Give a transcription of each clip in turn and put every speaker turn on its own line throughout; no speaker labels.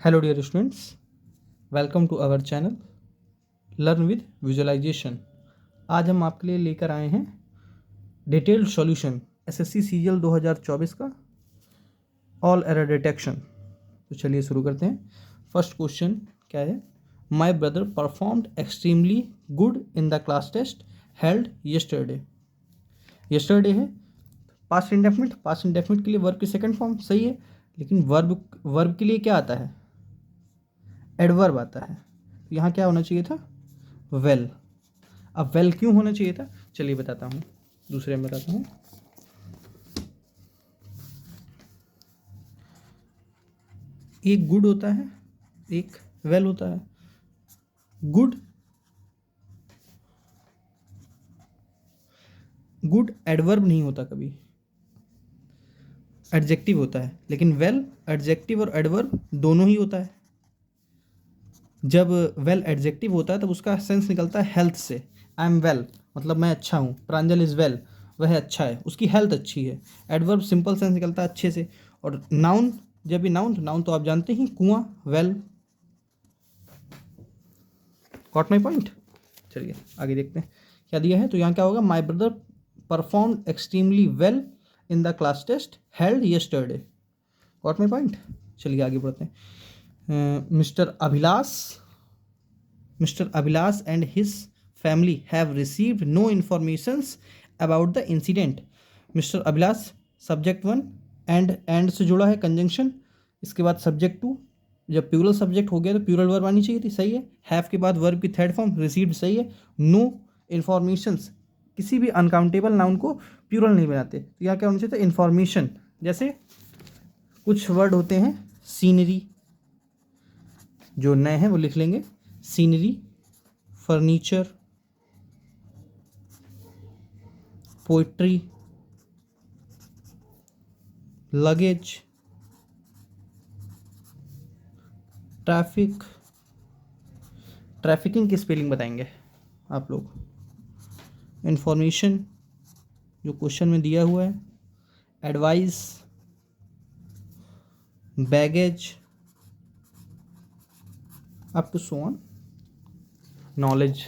Hello dear students, welcome to our channel learn with visualization. आज हम आपके लिए लेकर आए हैं डिटेल्ड सॉल्यूशन एसएससी सीजीएल 2024 का ऑल एरर डिटेक्शन। तो चलिए शुरू करते हैं। फर्स्ट क्वेश्चन क्या है? My brother performed extremely good in the class test held yesterday. Yesterday है पास्ट इंडेफिनिट, पास्ट इंडेफिनिट के लिए वर्ब की सेकंड फॉर्म सही है, लेकिन वर्ब के लिए क्या आता है? एडवर्ब आता है। तो यहाँ क्या होना चाहिए था? वेल। अब वेल क्यों होना चाहिए था? चलिए बताता हूँ, दूसरे में बताता हूँ। एक गुड होता है, एक वेल होता है। गुड गुड एडवर्ब नहीं होता कभी, एडजेक्टिव होता है, लेकिन वेल एडजेक्टिव और एडवर्ब दोनों ही होता है। जब वेल एडजेक्टिव होता है तब उसका सेंस निकलता है हेल्थ से। आई एम वेल मतलब मैं अच्छा हूँ, प्रांजल इज़ वेल, वह अच्छा है, उसकी हेल्थ अच्छी है। एडवर्ब सिंपल सेंस निकलता है अच्छे से। और नाउन, जब भी नाउन तो आप जानते ही, कुआं, वेल। Got my point? चलिए आगे देखते हैं क्या दिया है। तो यहाँ क्या होगा? My brother perform extremely well in the class test held yesterday. Got my point? चलिए आगे बढ़ते हैं। Mr. Abhilash and his family have received no informations about the incident. Mr. Abhilash subject one, and से जुड़ा है conjunction, इसके बाद subject to. जब प्यूरल सब्जेक्ट हो गया तो प्यूरल वर्ब आनी चाहिए थी, सही है। हैव के बाद वर्ब की थर्ड फॉर्म रिसीव्ड, सही है। नो इन्फॉर्मेशंस, किसी भी अनकाउंटेबल नाउन को प्यूरल नहीं बनाते, तो यहाँ क्या होना चाहिए था? इन्फॉर्मेशन। जैसे कुछ वर्ड होते हैं, सीनरी, जो नए हैं वो लिख लेंगे, scenery, furniture, poetry, luggage, traffic. Trafficking की स्पेलिंग बताएंगे आप लोग। इंफॉर्मेशन जो क्वेश्चन में दिया हुआ है, advice, baggage, up to so on, knowledge,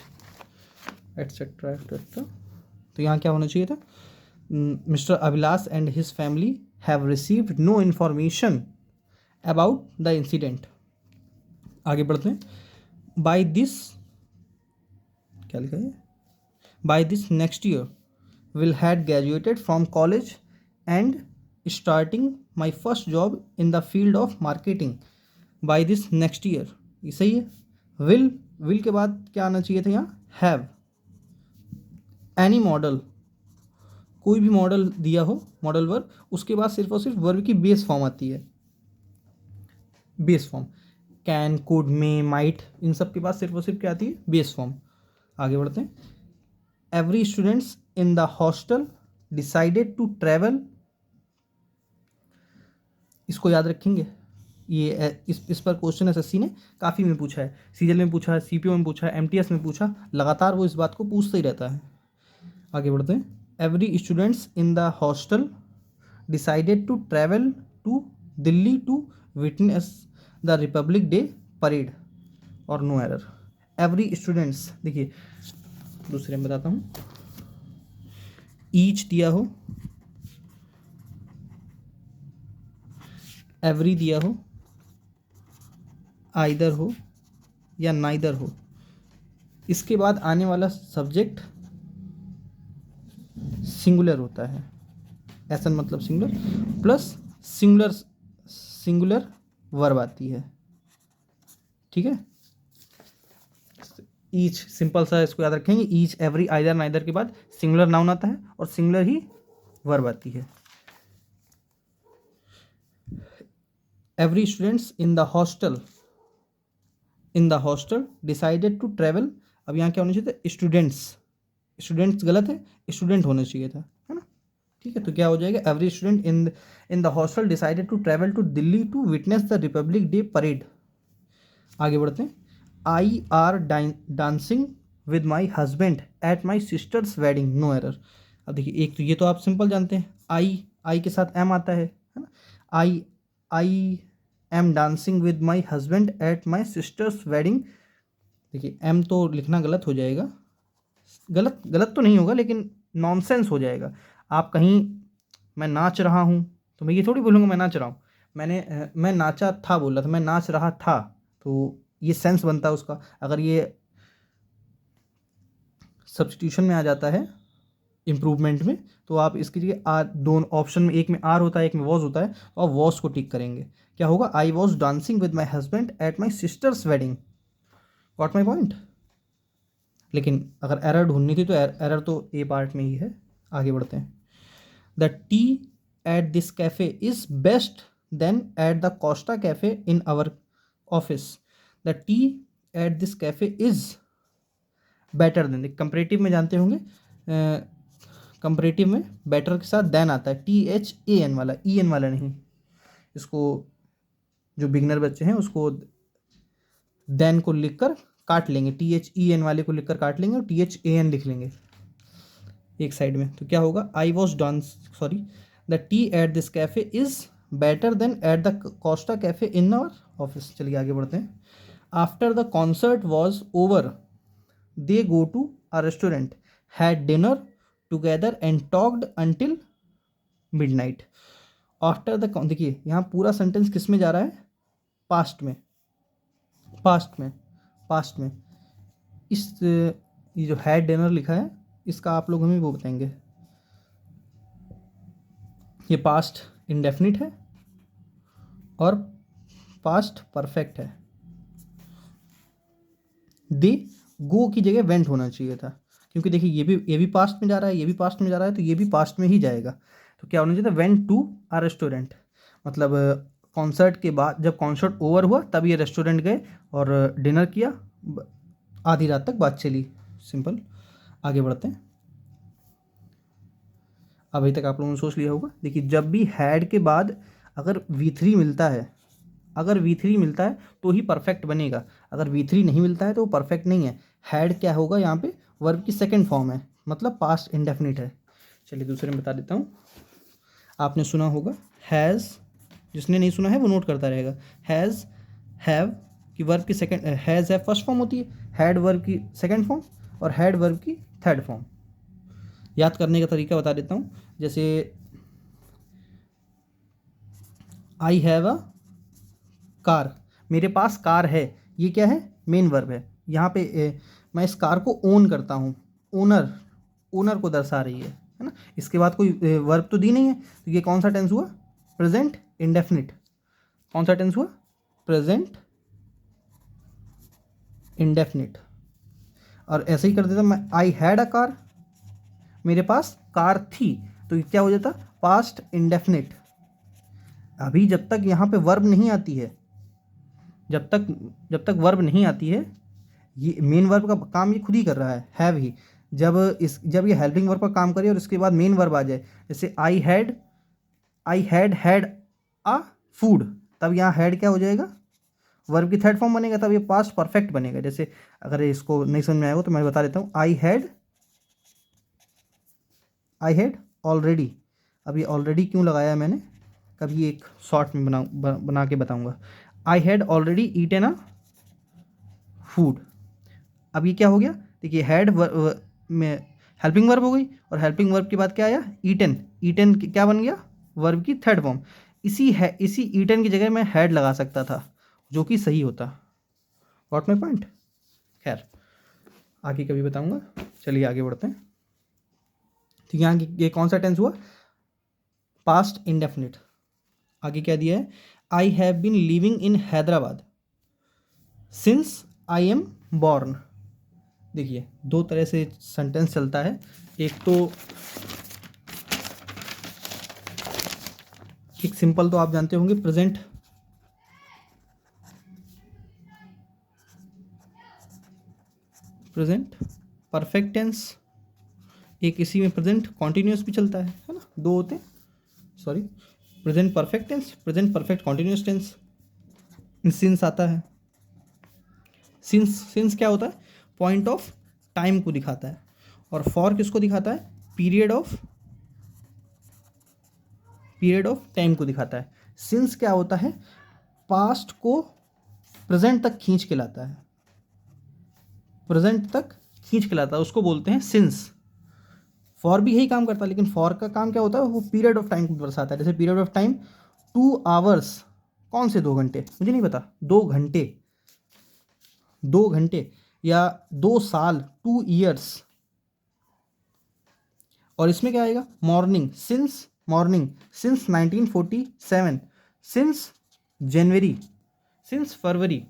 etcetera etcetera. तो यहाँ क्या होना चाहिए था? Mister Abhilash and his family have received no information about the incident. आगे बढ़ते हैं। बाय दिस, क्या लिखा है? By this next year will had graduated from college and starting my first job in the field of marketing. By this next year, ये सही है। Will के बाद क्या आना चाहिए था? यहाँ हैव। एनी मॉडल, कोई भी मॉडल दिया हो, मॉडल वर्ब, उसके बाद सिर्फ और सिर्फ वर्ब की बेस फॉर्म आती है, base form. Can, could, may, might, इन सब के बाद सिर्फ और सिर्फ क्या आती है? Base form. आगे बढ़ते हैं। Every students in the hostel decided to travel. इसको याद रखेंगे, ये इस पर क्वेश्चन एसएससी ने काफ़ी में पूछा है, सीजीएल में पूछा है, सीपीओ में पूछा है, एमटीएस में पूछा, लगातार वो इस बात को पूछते ही रहता है। आगे बढ़ते हैं। Every students in the hostel decided to travel to Delhi to witness the Republic Day parade, और नो एरर। एवरी स्टूडेंट्स, देखिए दूसरे में बताता हूँ। ईच दिया हो, एवरी दिया हो, आइदर हो या नाइदर हो, इसके बाद आने वाला सब्जेक्ट सिंगुलर होता है। ऐसा मतलब सिंगुलर प्लस सिंगुलर वर्ब आती है, ठीक है। ईच सिंपल सा, इसको याद रखेंगे। ईच, एवरी, आइदर, नाइदर के बाद सिंगुलर नाउन आता है और सिंगुलर ही वर्ब आती है। Every students in the hostel decided to travel. अब यहाँ क्या होना चाहिए था? स्टूडेंट्स गलत है, स्टूडेंट होना चाहिए था, है ना? ठीक है, तो क्या हो जाएगा? Every student in the hostel decided to travel to Delhi to witness the Republic Day parade. आगे बढ़ते हैं। I are dancing with my husband at my sister's wedding, no error. अब देखिए, एक तो ये तो आप सिंपल जानते हैं, आई के साथ एम आता है ना? I am dancing with my husband at my sister's wedding. देखिए एम तो लिखना गलत हो जाएगा, गलत गलत तो नहीं होगा लेकिन नॉनसेंस हो जाएगा। आप कहीं मैं नाच रहा हूँ तो मैं ये थोड़ी बोलूँगा मैं नाच रहा हूँ, मैं नाचा था बोल रहा था, मैं नाच रहा था, तो ये सेंस बनता है उसका। अगर ये सब्स्टिट्यूशन में आ जाता है इम्प्रूवमेंट में, तो आप इसकी जगह आर, दोनों ऑप्शन में एक में आर होता है एक में वॉज होता है, तो आप वॉज को टिक करेंगे। क्या होगा, I was dancing with my husband at my sister's wedding. Got my point. लेकिन अगर एरर ढूंढनी थी तो एरर तो ए पार्ट में ही है। आगे बढ़ते हैं। The tea at this cafe is best than at the Costa cafe in our office. The tea at this cafe is better than, comparative में जानते होंगे, कंपरेटिव में बेटर के साथ देन आता है, THAN वाला, EN वाला नहीं। इसको जो बिगनर बच्चे हैं उसको देन को लिखकर काट लेंगे, THEN वाले को लिखकर काट लेंगे और THAN लिख लेंगे एक साइड में। तो क्या होगा, I was the tea at this cafe is better than at the Costa cafe in our office. चलिए आगे बढ़ते हैं। After the concert was over they go to a restaurant, had dinner together and talked until midnight. After the देखिए यहाँ पूरा sentence किस में जा रहा है, पास्ट में, पास्ट में, पास्ट में। इस ये जो हैड डिनर लिखा है इसका आप लोग हमें वो बताएंगे, ये पास्ट इंडेफिनिट है और पास्ट परफेक्ट है। दे गो की जगह वेंट होना चाहिए था, क्योंकि देखिए ये भी पास्ट में जा रहा है, ये भी पास्ट में जा रहा है, तो ये भी पास्ट में ही जाएगा। तो क्या होना चाहिए था, वेंट टू आ रेस्टोरेंट। मतलब कॉन्सर्ट के बाद जब कॉन्सर्ट ओवर हुआ तब ये रेस्टोरेंट गए और डिनर किया, आधी रात तक बात चली। सिंपल। आगे बढ़ते हैं। अभी तक आप लोगों ने सोच लिया होगा। देखिए जब भी हैड के बाद अगर V3 मिलता है, अगर V3 मिलता है तो ही परफेक्ट बनेगा, अगर V3 नहीं मिलता है तो वो परफेक्ट नहीं है। हैड क्या होगा यहाँ पे, वर्ब की सेकंड फॉर्म है, मतलब पास्ट इंडेफिनिट है। चलिए दूसरे में बता देता हूँ। आपने सुना होगा हैज़, जिसने नहीं सुना है वो नोट करता रहेगा। हैज़ हैव की वर्ब की second, has have first form होती है, हैड वर्ब की सेकंड फॉर्म और हैड वर्ब की थर्ड फॉर्म। याद करने का तरीका बता देता हूँ। जैसे आई हैव अ कार, मेरे पास कार है, ये क्या है, मेन वर्ब है। यहाँ पे मैं इस कार को ओन करता हूँ, ओनर, ओनर को दर्शा रही है ना। इसके बाद कोई वर्ब तो दी नहीं है, तो ये कौन सा टेंस हुआ, प्रेजेंट इंडेफिनिट। कौन सा टेंस हुआ, प्रेजेंट इंडेफिनिट। और ऐसे ही कर देता मैं, आई हैड अ कार, मेरे पास कार थी, तो ये क्या हो जाता, पास्ट इंडेफिनिट। अभी जब तक यहाँ पे वर्ब नहीं आती है, जब तक वर्ब नहीं आती है, ये मेन वर्ब का काम ये खुद ही कर रहा है, हैव ही। जब ये हेल्पिंग वर्ब का काम करे और इसके बाद मेन वर्ब आ जाए, जैसे I had had a food, तब यहाँ हैड क्या हो जाएगा, वर्ब की थर्ड फॉर्म बनेगा, तब ये पास्ट परफेक्ट बनेगा। जैसे अगर इसको नहीं समझ में आएगा तो मैं बता देता हूँ, आई हैड ऑलरेडी। अब ये ऑलरेडी क्यों लगाया है मैंने, कभी एक शॉर्ट में बना के बताऊंगा। I had already eaten a food. अब ये क्या हो गया, देखिए हैड में हेल्पिंग वर्ब हो गई, और हेल्पिंग वर्ब के बाद क्या आया, ईटन। ईटन क्या बन गया, वर्ब की थर्ड फॉर्म। इसी ईटन की जगह मैं हैड लगा सकता था, जो कि सही होता। Got my point. खैर आगे कभी बताऊंगा। चलिए आगे बढ़ते हैं। तो यहाँ ये कौन सा टेंस हुआ, पास्ट इंडेफिनिट। आगे क्या दिया है, I have been living in Hyderabad since I am born. देखिए दो तरह से सेंटेंस चलता है। एक सिंपल तो आप जानते होंगे, प्रेजेंट परफेक्ट टेंस, एक इसी में प्रेजेंट कॉन्टिन्यूस भी चलता है ना, दो होते हैं, sorry, present perfect tense, present perfect continuous tense. Since आता है, सिंस क्या होता है, पॉइंट ऑफ टाइम को दिखाता है, और फॉर किसको दिखाता है, पीरियड ऑफ टाइम को दिखाता है। सिंस क्या होता है, पास्ट को प्रेजेंट तक खींच के लाता है, प्रेजेंट तक खींच के लाता है, उसको बोलते हैं सिंस। फॉर भी यही काम करता है, लेकिन फॉर का काम क्या होता है, वो पीरियड ऑफ टाइम को दर्शाता है। जैसे पीरियड ऑफ टाइम 2 आवर्स, कौन से 2 घंटे, मुझे नहीं पता, 2 घंटे, 2 घंटे, या 2 साल, 2 ईयर्स। और इसमें क्या आएगा, morning, since morning, since 1947, since January, since February,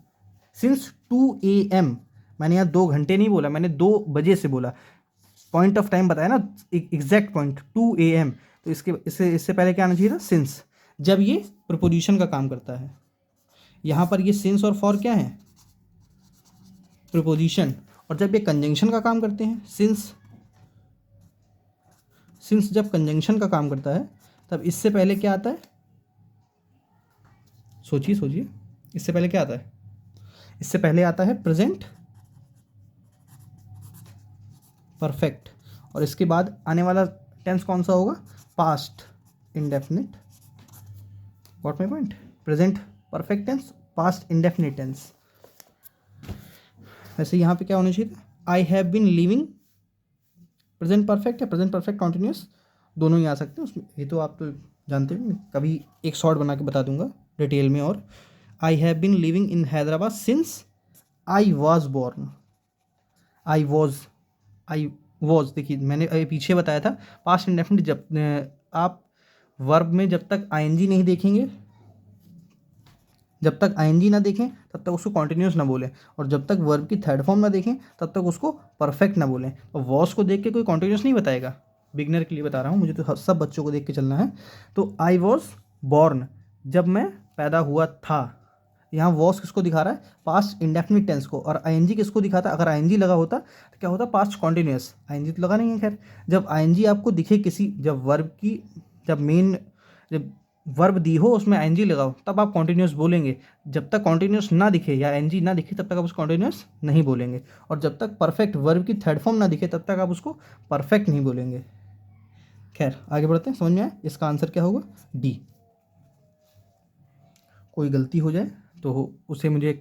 since 2 AM। मैंने यहाँ 2 घंटे नहीं बोला, मैंने 2 बजे से बोला, पॉइंट ऑफ टाइम बताया ना, एग्जैक्ट पॉइंट 2 AM। तो इससे पहले क्या आना चाहिए था, सिंस, जब ये प्रीपोजिशन का काम करता है। यहाँ पर ये सिंस और फॉर क्या है, प्रीपोजिशन। और जब ये कंजंक्शन का काम करते हैं, सिंस जब कंजंक्शन का काम करता है, तब इससे पहले क्या आता है, सोचिए, इससे पहले क्या आता है, इससे पहले आता है प्रेजेंट परफेक्ट, और इसके बाद आने वाला टेंस कौन सा होगा, past indefinite. What my point, present perfect tense, past indefinite tense. वैसे यहाँ पे क्या होना चाहिए था, I have been living, present perfect है, प्रेजेंट परफेक्ट कॉन्टिन्यूस, दोनों ही आ सकते हैं उसमें, ये तो आप तो जानते हो, कभी एक शॉर्ट बना के बता दूंगा डिटेल में। और I have been living in Hyderabad since I was born, I was, देखिए मैंने अभी पीछे बताया था, पास्ट इंडेफिनिट, जब आप वर्ब में जब तक आईएनजी नहीं देखेंगे, जब तक आईएनजी ना देखें तब तक उसको कॉन्टिन्यूस ना बोलें, और जब तक वर्ब की थर्ड फॉर्म ना देखें तब तक उसको परफेक्ट ना बोलें। और वॉज को देख के कोई कॉन्टिन्यूस नहीं बताएगा, बिगनर के लिए बता रहा हूँ, मुझे तो सब बच्चों को देख के चलना है। तो आई वॉज बॉर्न, जब मैं पैदा हुआ था। यहाँ वॉज किसको दिखा रहा है, पास्ट इंडेफिनिट टेंस को, और आईएनजी किसको दिखाता, अगर आईएनजी लगा होता तो क्या होता, पास्ट कॉन्टिन्यूस। आईएनजी तो लगा नहीं है, खैर जब आईएनजी आपको दिखे किसी, जब वर्ब दी हो उसमें आईएनजी लगाओ तब आप कॉन्टिन्यूस बोलेंगे, जब तक कॉन्टिन्यूस ना दिखे या एनजी ना दिखे तब तक आप उसको कॉन्टिन्यूस नहीं बोलेंगे, और जब तक परफेक्ट वर्ब की थर्ड फॉर्म ना दिखे तब तक आप उसको परफेक्ट नहीं बोलेंगे। खैर आगे बढ़ते हैं, समझ में आया, इसका आंसर क्या होगा, डी। कोई गलती हो जाए तो उसे मुझे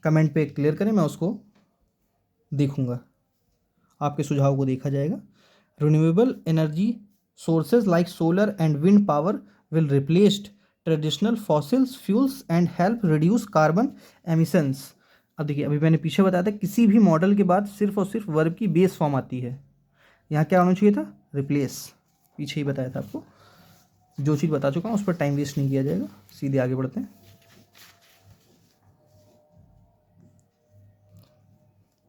कमेंट पे क्लियर करें, मैं उसको देखूंगा, आपके सुझाव को देखा जाएगा। Renewable energy sources like solar and wind power will replace traditional fossils fuels and help reduce carbon emissions। अब देखिए, अभी मैंने पीछे बताया था किसी भी मॉडल के बाद सिर्फ और सिर्फ वर्ब की बेस फॉर्म आती है, यहाँ क्या होना चाहिए था, रिप्लेस, पीछे ही बताया था आपको, जो चीज़ बता चुका हूँ उस पर टाइम वेस्ट नहीं किया जाएगा, सीधे आगे बढ़ते हैं।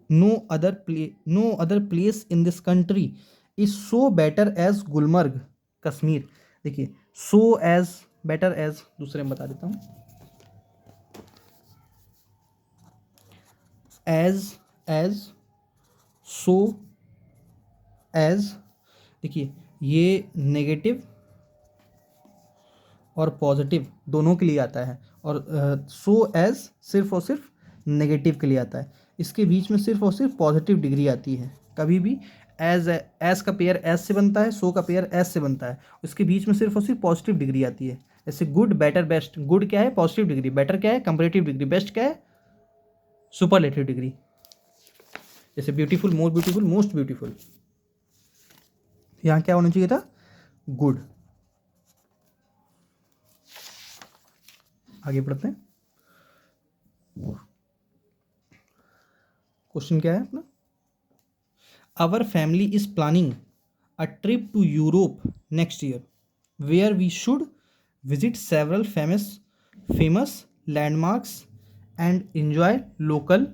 No other place in this country is so better as Gulmarg Kashmir. देखिए so as better as दूसरे में बता देता हूँ, as so as, देखिए ये नेगेटिव और पॉजिटिव दोनों के लिए आता है, और सो एज सिर्फ और सिर्फ नेगेटिव के लिए आता है, इसके बीच में सिर्फ और सिर्फ पॉजिटिव डिग्री आती है। कभी भी एज का पेयर एज से बनता है, सो का पेयर एज से बनता है, उसके बीच में सिर्फ और सिर्फ पॉजिटिव डिग्री आती है। जैसे गुड, बेटर, बेस्ट, गुड क्या है, पॉजिटिव डिग्री, बेटर क्या है, कंपैरेटिव डिग्री, बेस्ट क्या है, सुपरलेटिव डिग्री। जैसे beautiful, more beautiful, most beautiful, यहाँ क्या होना चाहिए था, गुड। आगे बढ़ते हैं, क्वेश्चन क्या है अपना, our family is planning a trip to Europe next year where we should visit several famous landmarks and enjoy local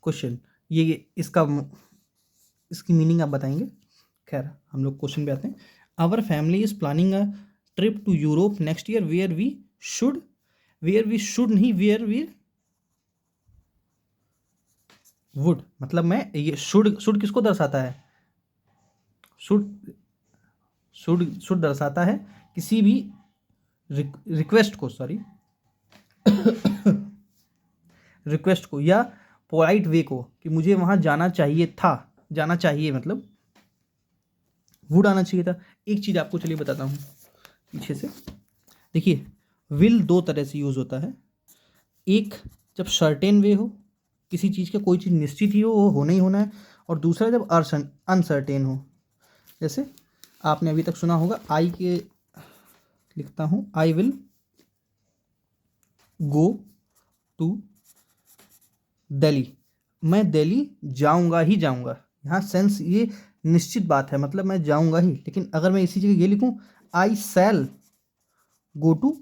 question, ये इसकी मीनिंग आप बताएंगे। खैर हम लोग क्वेश्चन पे आते हैं। Our family is planning a trip to Europe next year where we should नहीं, वेयर वी वुड, मतलब मैं ये शुड किसको दर्शाता है, शुड दर्शाता है किसी भी रिक्वेस्ट को, सॉरी रिक्वेस्ट को या पोलाइट वे को, कि मुझे वहां जाना चाहिए, मतलब वुड आना चाहिए था। एक चीज आपको चलिए बताता हूँ, पीछे से देखिए, विल दो तरह से यूज़ होता है। एक जब सर्टेन वे हो, किसी चीज़ का कोई चीज़ निश्चित ही हो, वो होना ही होना है, और दूसरा जब अनसर्टेन हो। जैसे आपने अभी तक सुना होगा, आई के लिखता हूँ, I will go to Delhi, मैं दिल्ली जाऊंगा ही जाऊंगा। यहाँ सेंस ये निश्चित बात है, मतलब मैं जाऊंगा ही। लेकिन अगर मैं इसी जगह ये लिखूं, आई शैल गो टू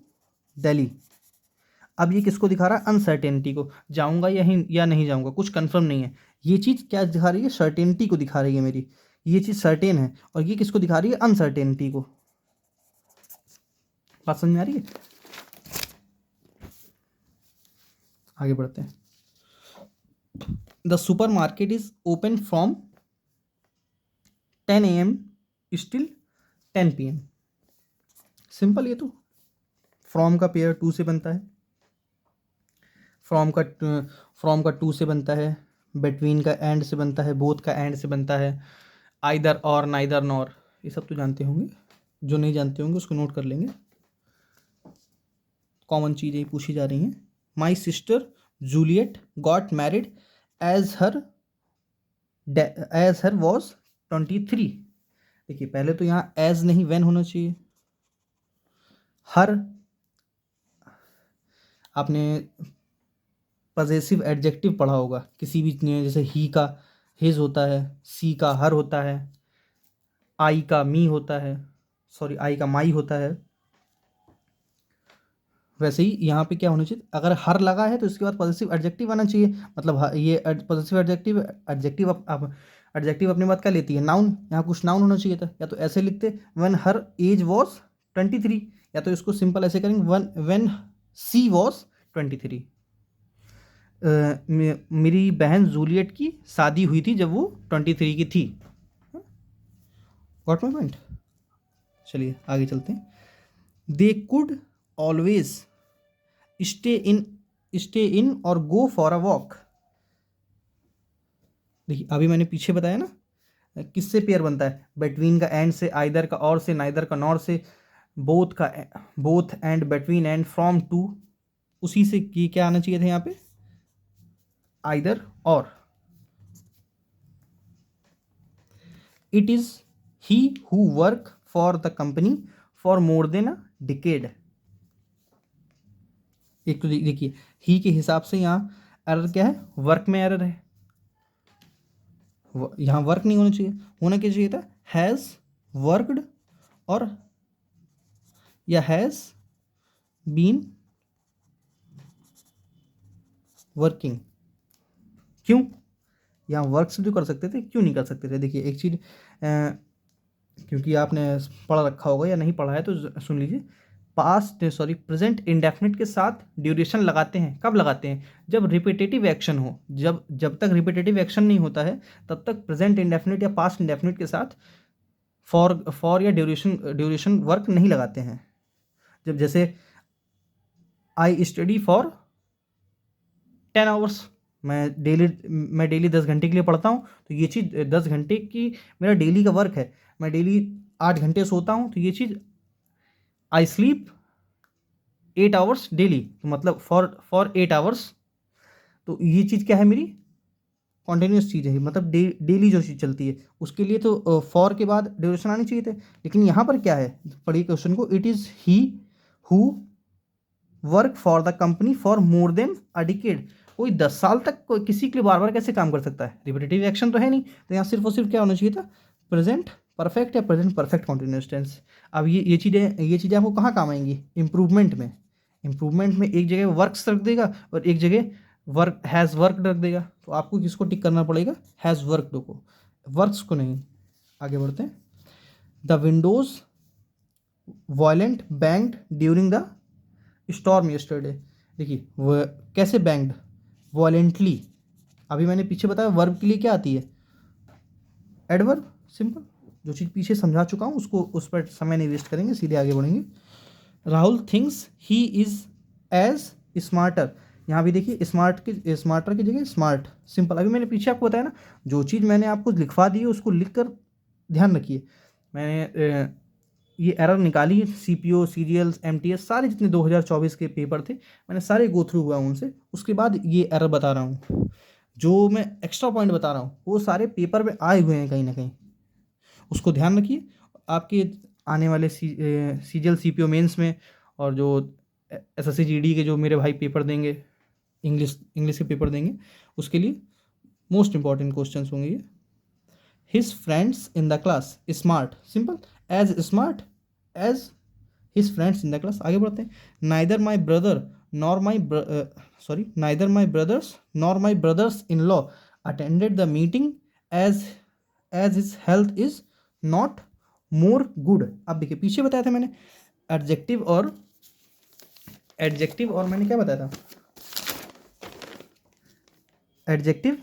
दिल्ली, अब ये किसको दिखा रहा है? अनसर्टेनिटी को, जाऊंगा या नहीं जाऊंगा, कुछ कंफर्म नहीं है। ये चीज़ क्या दिखा रही है? सर्टेनिटी को दिखा रही है मेरी, ये चीज़ सर्टेन है, और ये किसको दिखा रही है? अनसर्टेनिटी को। बात समझ में आ रही है? आगे बढ़ते हैं। The super market is open from 10 AM still 10 PM। Simple, ये तो फ्रॉम का पेयर टू से बनता है, फ्रॉम का टू से बनता है, बिटवीन का एंड से बनता है, बोथ का एंड से बनता है, आइदर और, नाइदर नॉर, ये सब तो जानते होंगे। जो नहीं जानते होंगे उसको नोट कर लेंगे, कॉमन चीज़ें पूछी जा रही हैं। My sister Juliet got married as her was 23। देखिए, पहले तो यहाँ एज नहीं व्हेन होना चाहिए। हर, आपने पजेसिव एडजेक्टिव पढ़ा होगा किसी भी, जैसे ही का हिज होता है, सी का हर होता है, आई का मी होता है, सॉरी आई का माई होता है। वैसे ही यहाँ पे क्या होना चाहिए? अगर हर लगा है तो इसके बाद पॉजिटिव एडजेक्टिव आना चाहिए। मतलब ये पॉजिटिव एडजेक्टिव, एडजेक्टिव अपने बात क्या लेती है? नाउन। यहाँ कुछ नाउन होना चाहिए था, या तो ऐसे लिखते व्हेन हर एज वॉज 23, या तो इसको सिंपल ऐसे करेंगे व्हेन सी वॉज 23। मेरी बहन जूलियट की शादी हुई थी जब वो 23 की थी। Got my point? चलिए आगे चलते हैं। They could always stay in और गो फॉर अ वॉक। देखिए, अभी मैंने पीछे बताया ना, किससे पेयर बनता है? बिटवीन का एंड से, आइदर का और से, नाइदर का नॉर से, both and, between and, from to, उसी से की क्या आना चाहिए था यहाँ पे? आइदर और। It is he who work for the company for more than a decade. एक तो देखिए, ही के हिसाब से यहाँ एरर क्या है? वर्क में एरर है, यहाँ वर्क नहीं होना चाहिए, होना क्या चाहिए था? हैज़ वर्कड, और या हैज़ बीन वर्किंग। क्यों? यहाँ वर्क से जो कर सकते थे, क्यों नहीं कर सकते थे? देखिए एक चीज़, क्योंकि आपने पढ़ा रखा होगा, या नहीं पढ़ा है तो सुन लीजिए। प्रेजेंट इंडेफिनिट के साथ ड्यूरेशन लगाते हैं। कब लगाते हैं? जब रिपीटेटिव एक्शन हो। जब तक रिपीटेटिव एक्शन नहीं होता है तब तक प्रेजेंट इंडेफिनिट या पास्ट इंडेफिनिट के साथ फॉर या ड्यूरेशन वर्क नहीं लगाते हैं। जब जैसे आई स्टडी फॉर 10 आवर्स, मैं डेली 10 घंटे के लिए पढ़ता हूँ, तो ये चीज़ 10 घंटे की मेरा डेली का वर्क है। मैं डेली 8 घंटे सोता हूँ, तो ये चीज़ आई स्लीप 8 आवर्स डेली, तो मतलब फॉर 8 आवर्स। तो ये चीज़ क्या है? मेरी कॉन्टिन्यूस चीज़ है, मतलब डेली जो चीज़ चलती है उसके लिए तो फॉर के बाद ड्यूरेशन आनी चाहिए थे। लेकिन यहाँ पर क्या है? पढ़िए क्वेश्चन को। It is he who work for the company for more than a decade. कोई 10 साल तक कोई किसी के लिए बार बार कैसे काम कर सकता है? रिपीटेटिव एक्शन तो है नहीं, तो यहाँ सिर्फ और सिर्फ क्या होना चाहिए था? प्रेजेंट परफेक्ट या प्रेजेंट परफेक्ट कॉन्टिन्यूस टेंस। अब ये चीज़ें आपको कहाँ काम आएंगी? इंप्रूवमेंट में। इंप्रूवमेंट में एक जगह वर्क्स रख देगा और एक जगह हैज़ वर्कड रख देगा, तो आपको किसको टिक करना पड़ेगा? हैज़ वर्कड को, वर्क्स को नहीं। आगे बढ़ते हैं। The Windows violent banged during the storm yesterday. देखिए वह कैसे बैंग्ड? वॉलेंटली। अभी मैंने पीछे बताया वर्ब के लिए क्या आती है? एडवर्ब। सिंपल, जो चीज़ पीछे समझा चुका हूँ उसको, उस पर समय नहीं वेस्ट करेंगे, सीधे आगे बढ़ेंगे। Rahul thinks he is as smarter. यहाँ भी देखिए, स्मार्टर की जगह स्मार्ट। सिंपल, अभी मैंने पीछे आपको बताया ना, जो चीज़ मैंने आपको लिखवा दी है उसको लिख कर ध्यान रखिए। मैंने ये एरर निकाली, CPO, सीरियल्स, MTS सारे जितने 2024 के पेपर थे मैंने सारे गो थ्रू हुआ उनसे, उसके बाद ये एरर बता रहा हूँ। जो मैं एक्स्ट्रा पॉइंट बता रहा हूँ वो सारे पेपर में आए हुए हैं कहीं ना कहीं, उसको ध्यान रखिए। आपके आने वाले CGL CPO मेंस में और जो SSC GD के जो मेरे भाई पेपर देंगे, इंग्लिश के पेपर देंगे, उसके लिए मोस्ट इंपॉर्टेंट क्वेश्चन होंगे ये। His friends in the class smart, simple, as smart as his friends in the class. आगे बढ़ते हैं। Neither my brother nor my neither my brothers nor my brothers in law attended the meeting as his health is not more good. अब देखिए पीछे बताया था मैंने adjective और मैंने क्या बताया था, एडजेक्टिव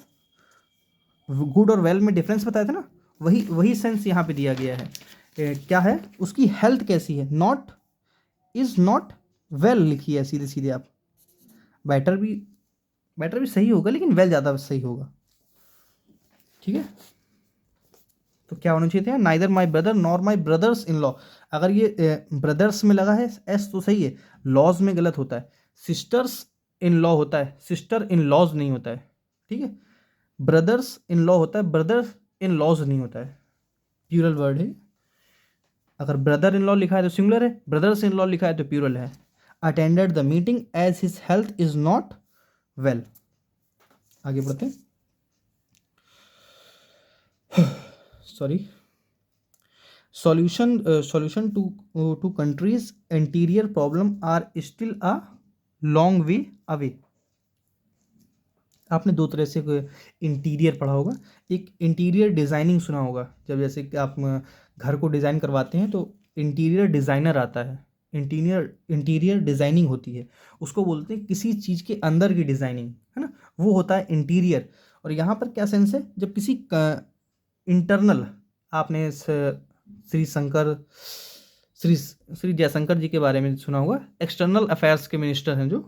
गुड और वेल में डिफरेंस बताया था ना, वही सेंस यहाँ पे दिया गया है। क्या है, उसकी हेल्थ कैसी है, नॉट इज नॉट वेल लिखी है सीधे सीधे आप। बेटर भी सही होगा लेकिन वेल ज़्यादा सही होगा, ठीक है। तो क्या होना चाहिए था, neither my brother nor my brothers in law. अगर ये ब्रदर्स में लगा है एस तो सही है, लॉज में गलत होता है। सिस्टर्स इन लॉ होता है, सिस्टर इन लॉज नहीं होता है, ठीक है। ब्रदर्स इन लॉ होता है, ब्रदर्स इन लॉज नहीं होता है, प्यूरल वर्ड है। अगर ब्रदर इन लॉ लिखा है तो सिंगुलर है, ब्रदर्स इन लॉ लिखा है तो प्यूरल है। Attended the meeting as his health is not well. आगे बढ़ते हैं। Sorry, solution to countries interior problem are still a long way away। आपने दो तरह से इंटीरियर पढ़ा होगा, एक इंटीरियर डिज़ाइनिंग सुना होगा, जब जैसे कि आप घर को डिज़ाइन करवाते हैं तो इंटीरियर डिज़ाइनर आता है, इंटीरियर डिज़ाइनिंग होती है, उसको बोलते हैं किसी चीज़ के अंदर की डिज़ाइनिंग, है ना, वो होता है इंटीरियर। और यहाँ पर क्या सेंस है, जब किसी इंटरनल, आपने श्री जयशंकर जी के बारे में सुना होगा, एक्सटर्नल अफेयर्स के मिनिस्टर हैं जो,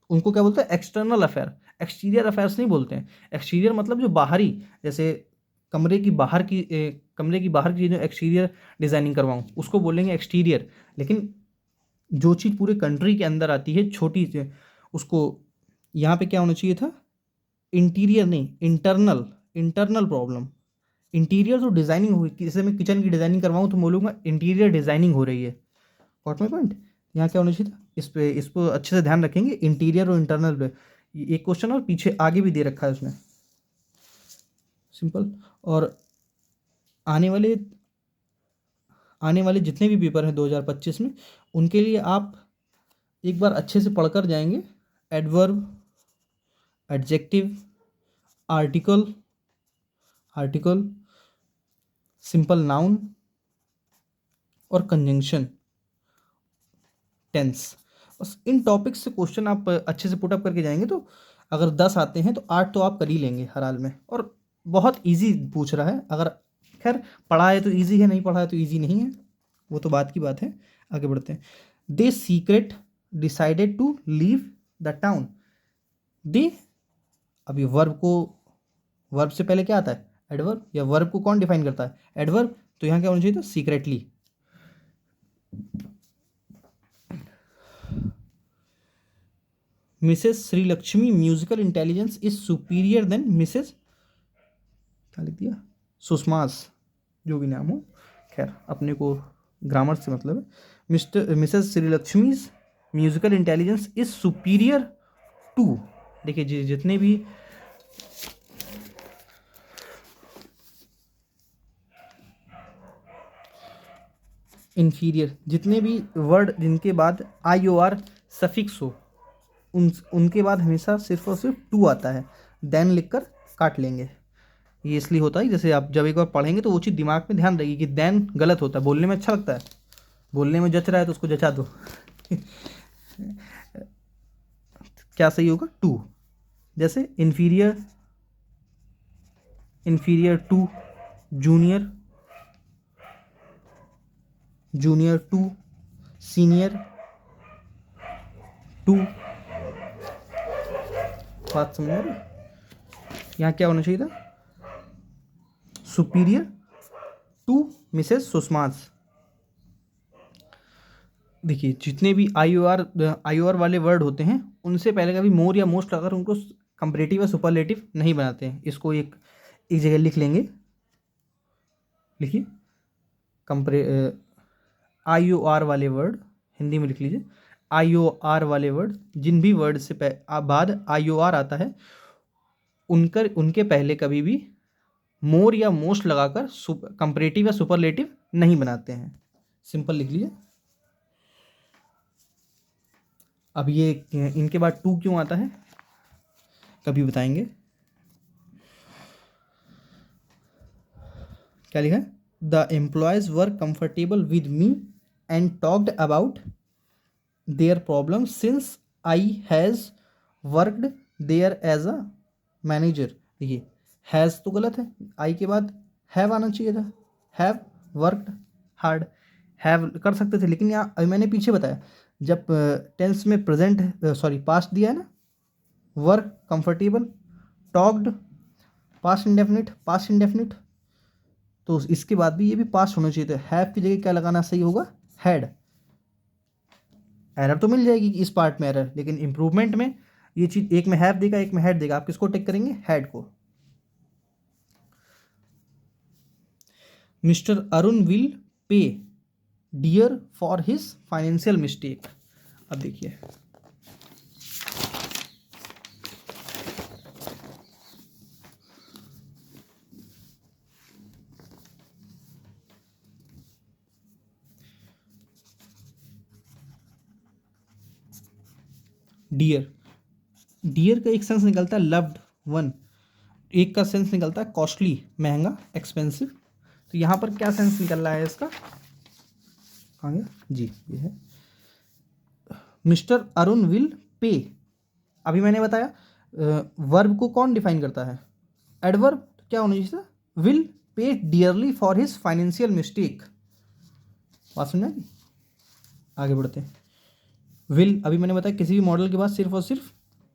उनको क्या बोलते हैं, एक्सटर्नल अफेयर। एक्सटीरियर अफेयर्स नहीं बोलते हैं। एक्सटीरियर मतलब जो बाहरी, जैसे कमरे की बाहर की चीज़ें एक्सटीरियर डिज़ाइनिंग करवाऊँ उसको बोलेंगे एक्सटीरियर। लेकिन जो चीज़ पूरे कंट्री के अंदर आती है छोटी से, उसको यहाँ पे क्या होना चाहिए था, इंटीरियर नहीं, इंटरनल प्रॉब्लम। इंटीरियर तो डिज़ाइनिंग हुई, जैसे मैं किचन की डिज़ाइनिंग करवाऊँ तो बोलूँगा इंटीरियर डिज़ाइनिंग हो रही है। Got my point. यहाँ क्या होना चाहिए था, इस पर अच्छे से ध्यान रखेंगे, इंटीरियर और इंटरनल पे। एक क्वेश्चन और पीछे आगे भी दे रखा है उसमें, सिंपल। और आने वाले जितने भी पेपर हैं 2025 में, उनके लिए आप एक बार अच्छे से पढ़कर जाएंगे। Adverb, adjective, article, simple noun और कंजंक्शन, टेंस, बस इन टॉपिक्स से क्वेश्चन आप अच्छे से पुटअप करके जाएंगे तो अगर 10 आते हैं तो 8 तो आप कर ही लेंगे हर हाल में। और बहुत इजी पूछ रहा है, अगर खैर पढ़ा है तो इजी है, नहीं पढ़ा है तो इजी नहीं है, वो तो बात की बात है। आगे बढ़ते हैं। They secret decided to leave the town. They, अभी वर्ब से पहले क्या आता है, एडवर्ब, या वर्ब को कौन डिफाइन करता है, एडवर्ब। तो यहाँ क्या होना चाहिए था, secretly. Mrs Srilakshmi musical intelligence is superior than Mrs, क्या लिख दिया, सुषमास, जो भी नाम हो, खैर अपने को ग्रामर से मतलब है। Mrs Srilakshmi musical intelligence is superior to, देखिए जितने भी इन्फीरियर, जितने भी वर्ड जिनके बाद IOR सफिक्स हो, उनके बाद हमेशा सिर्फ और सिर्फ टू आता है, देन लिखकर काट लेंगे। ये इसलिए होता है, जैसे आप जब एक बार पढ़ेंगे तो वो चीज़ दिमाग में ध्यान रहेगी कि देन गलत होता है, बोलने में अच्छा लगता है, बोलने में जच रहा है तो उसको जचा दो। क्या सही होगा, टू। जैसे inferior to, junior to, senior to. बात समझ आ रही, यहाँ क्या होना चाहिए था, सुपीरियर टू मिसेस सुषमास, देखिए जितने भी आई ओ आर वाले वर्ड होते हैं उनसे पहले कभी मोर या मोस्ट अगर उनको कंपैरेटिव या सुपरलेटिव नहीं बनाते हैं। इसको एक जगह लिख लेंगे, लिखिए कंपरे आई ओ आर वाले वर्ड हिंदी में लिख लीजिए। आई ओ आर वाले वर्ड, जिन भी वर्ड से बाद आई ओ आर आता है उनके पहले कभी भी मोर या मोस्ट लगाकर कंपैरेटिव या सुपरलेटिव नहीं बनाते हैं। सिंपल लिख लीजिए। अब ये इनके बाद टू क्यों आता है कभी बताएंगे। क्या लिखा है? The employees were comfortable with me and talked about their problem since I has worked there as a manager. देखिए हैज़ तो गलत है, आई के बाद हैव आना चाहिए था। हैव वर्कड हार्ड, हैव कर सकते थे, लेकिन यहाँ अभी मैंने पीछे बताया जब टेंस में प्रेजेंट पास्ट दिया है ना, work comfortable, talked past indefinite, तो इसके बाद भी ये भी पास्ट होना चाहिए था। हैव की जगह क्या लगाना सही होगा? हैड। एरर तो मिल जाएगी इस पार्ट में एरर, लेकिन इंप्रूवमेंट में ये चीज एक में हैव देगा एक में हैड देगा, आप किसको टिक करेंगे? हैड को। Mister Arun will pay dear for his financial mistake. अब देखिए डियर, डियर का एक सेंस निकलता है लव्ड वन, एक का सेंस निकलता है कॉस्टली महंगा एक्सपेंसिव। तो यहाँ पर क्या सेंस निकल रहा है इसका? आगे जी ये है मिस्टर अरुण विल पे। अभी मैंने बताया वर्ब को कौन डिफाइन करता है? एडवर्ब। क्या होना चाहिए था? Will pay dearly for his financial mistake. बात समझा कि? आगे बढ़ते हैं। विल, अभी मैंने बताया किसी भी मॉडल के बाद सिर्फ और सिर्फ